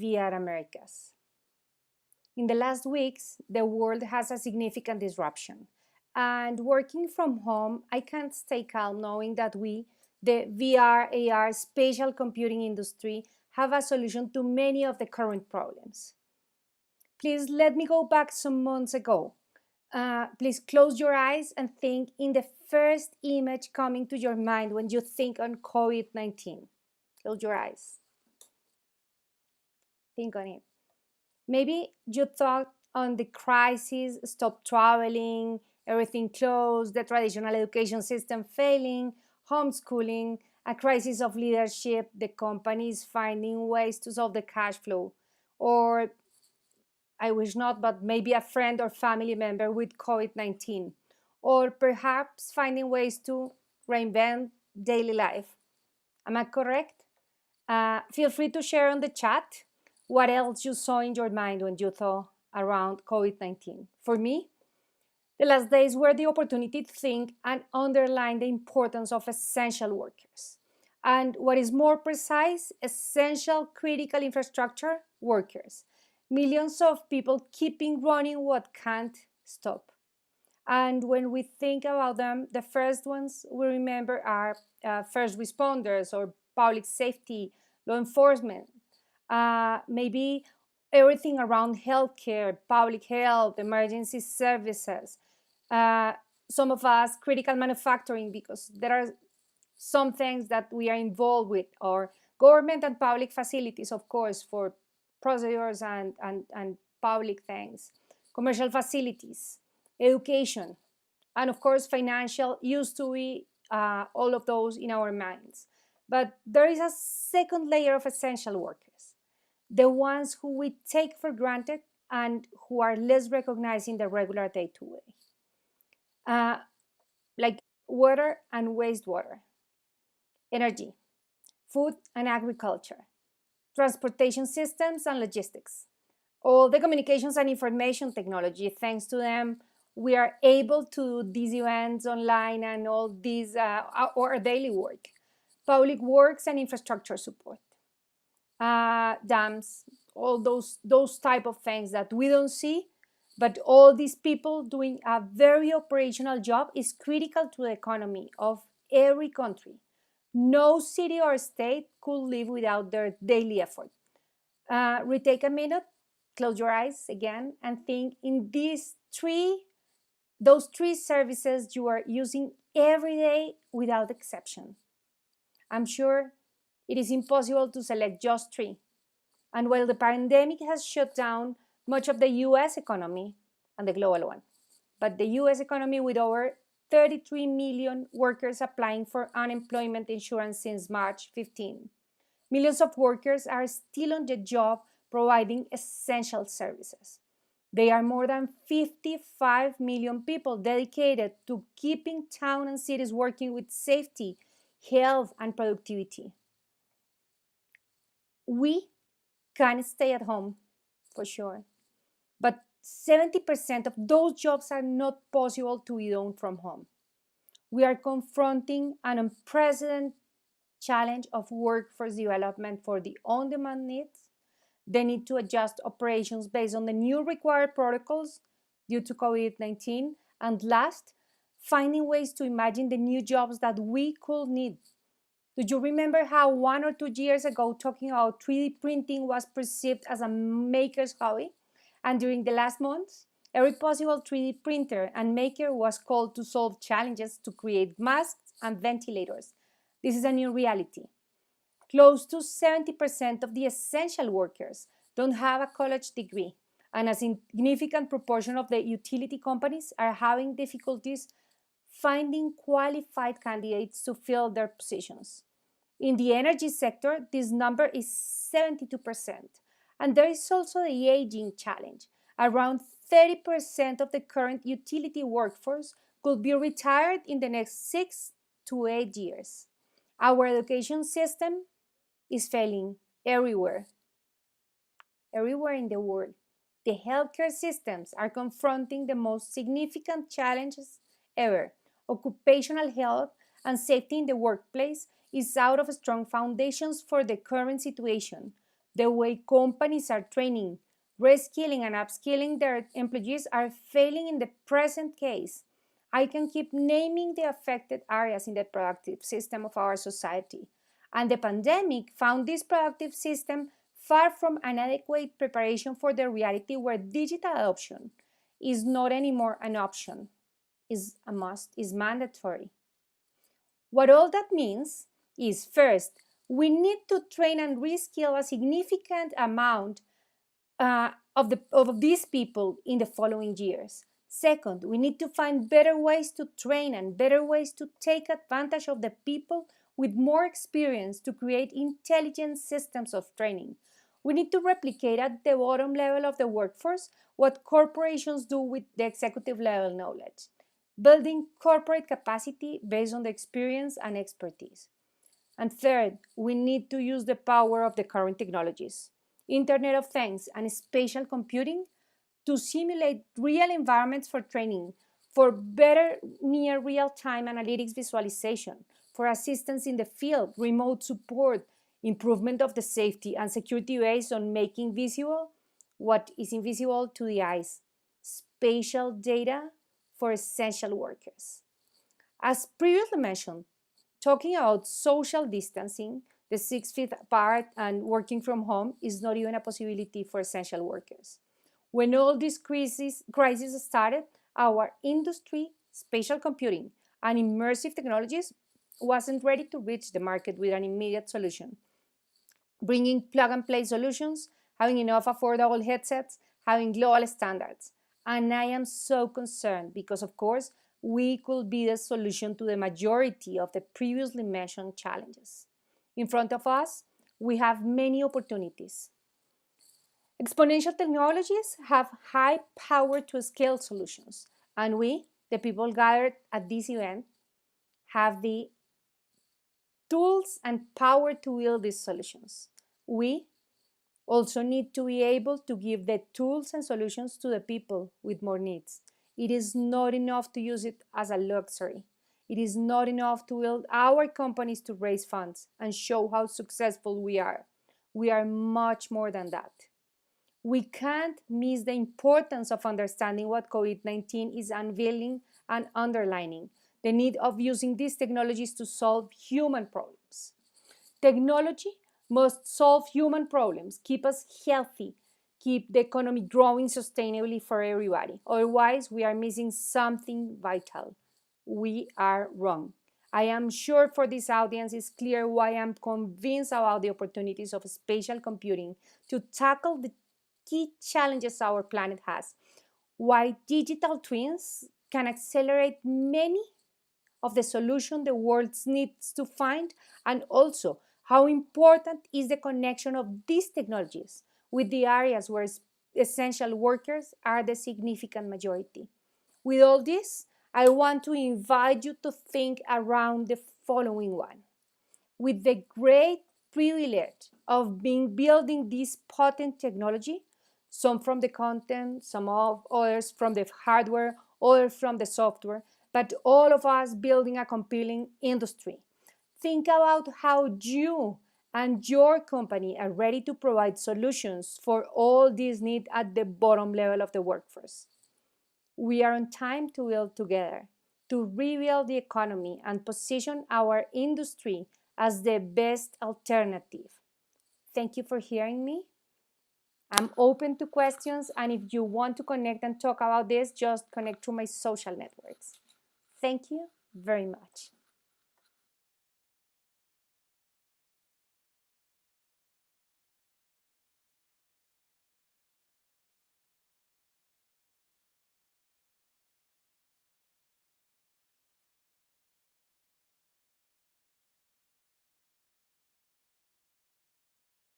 VRARGS. In the last weeks, the world has a significant disruption. And working from home, I can't stay calm knowing that we, the VR, AR, spatial computing industry, have a solution to many of the current problems. Please let me go back some months ago. Please close your eyes and think in the first image coming to your mind when you think on COVID-19. Close your eyes. Think on it. Maybe you thought on the crisis, stop traveling, everything closed, the traditional education system failing, homeschooling, a crisis of leadership, the companies finding ways to solve the cash flow, or I wish not, but maybe a friend or family member with COVID-19, or perhaps finding ways to reinvent daily life. Am I correct? Feel free to share on the chat what else you saw in your mind when you thought around COVID-19. For me, the last days were the opportunity to think and underline the importance of essential workers. And what is more precise, essential critical infrastructure workers. Millions of people keeping running what can't stop. And when we think about them, the first ones we remember are first responders or public safety, law enforcement, maybe everything around healthcare, public health, emergency services. Some of us critical manufacturing because there are some things that we are involved with, or government and public facilities, of course, for procedures and public things, commercial facilities, education, and of course, financial used to be all of those in our minds. But there is a second layer of essential workers, the ones who we take for granted and who are less recognized in the regular day-to-day, like water and wastewater, energy, food and agriculture, transportation systems and logistics, all the communications and information technology. Thanks to them, we are able to do these events online and all these our daily work, public works and infrastructure support, dams, all those type of things that we don't see, but all these people doing a very operational job is critical to the economy of every country. No city or state could live without their daily effort. Retake a minute, close your eyes again, and think in those three services you are using every day without exception. I'm sure it is impossible to select just three. And while the pandemic has shut down much of the US economy and the global one, but the US economy with over 33 million workers applying for unemployment insurance since March 15. Millions of workers are still on the job providing essential services. There are more than 55 million people dedicated to keeping towns and cities working with safety, health, and productivity. We can stay at home, for sure, but 70% of those jobs are not possible to be done from home. We are confronting an unprecedented challenge of workforce development for the on-demand needs, the need to adjust operations based on the new required protocols due to COVID-19, and last, finding ways to imagine the new jobs that we could need. Do you remember how 1 or 2 years ago talking about 3D printing was perceived as a maker's hobby? And during the last months, every possible 3D printer and maker was called to solve challenges to create masks and ventilators. This is a new reality. Close to 70% of the essential workers don't have a college degree, and a significant proportion of the utility companies are having difficulties finding qualified candidates to fill their positions. In the energy sector, this number is 72%. And there is also the aging challenge. Around 30% of the current utility workforce could be retired in the next 6 to 8 years. Our education system is failing everywhere in the world. The healthcare systems are confronting the most significant challenges ever. Occupational health and safety in the workplace is out of strong foundations for the current situation. The way companies are training, reskilling, and upskilling their employees are failing in the present case. I can keep naming the affected areas in the productive system of our society. And the pandemic found this productive system far from an adequate preparation for the reality where digital adoption is not anymore an option, is a must, is mandatory. What all that means is first, we need to train and reskill a significant amount of these people in the following years. Second, we need to find better ways to train and better ways to take advantage of the people with more experience to create intelligent systems of training. We need to replicate at the bottom level of the workforce what corporations do with the executive level knowledge, building corporate capacity based on the experience and expertise. And third, we need to use the power of the current technologies, Internet of Things and spatial computing to simulate real environments for training, for better near real-time analytics visualization, for assistance in the field, remote support, improvement of the safety and security based on making visible what is invisible to the eyes, spatial data for essential workers. As previously mentioned, talking about social distancing, the 6 feet apart and working from home is not even a possibility for essential workers. When all this crisis started, our industry, spatial computing, and immersive technologies wasn't ready to reach the market with an immediate solution. Bringing plug-and-play solutions, having enough affordable headsets, having global standards. And I am so concerned because, of course, we could be the solution to the majority of the previously mentioned challenges. In front of us, we have many opportunities. Exponential technologies have high power to scale solutions, and we, the people gathered at this event, have the tools and power to build these solutions. We also need to be able to give the tools and solutions to the people with more needs. It is not enough to use it as a luxury. It is not enough to build our companies to raise funds and show how successful we are. We are much more than that. We can't miss the importance of understanding what COVID-19 is unveiling and underlining, the need of using these technologies to solve human problems. Technology must solve human problems, keep us healthy, keep the economy growing sustainably for everybody. Otherwise, we are missing something vital. We are wrong. I am sure for this audience it's clear why I'm convinced about the opportunities of spatial computing to tackle the key challenges our planet has, why digital twins can accelerate many of the solution the world needs to find, and also how important is the connection of these technologies with the areas where essential workers are the significant majority. With all this, I want to invite you to think around the following one. With the great privilege of building this potent technology, some from the content, some of others from the hardware, others from the software, but all of us building a compelling industry. Think about how you and your company are ready to provide solutions for all these needs at the bottom level of the workforce. We are on time to build together, to rebuild the economy and position our industry as the best alternative. Thank you for hearing me. I'm open to questions, and if you want to connect and talk about this, just connect to my social networks. Thank you very much.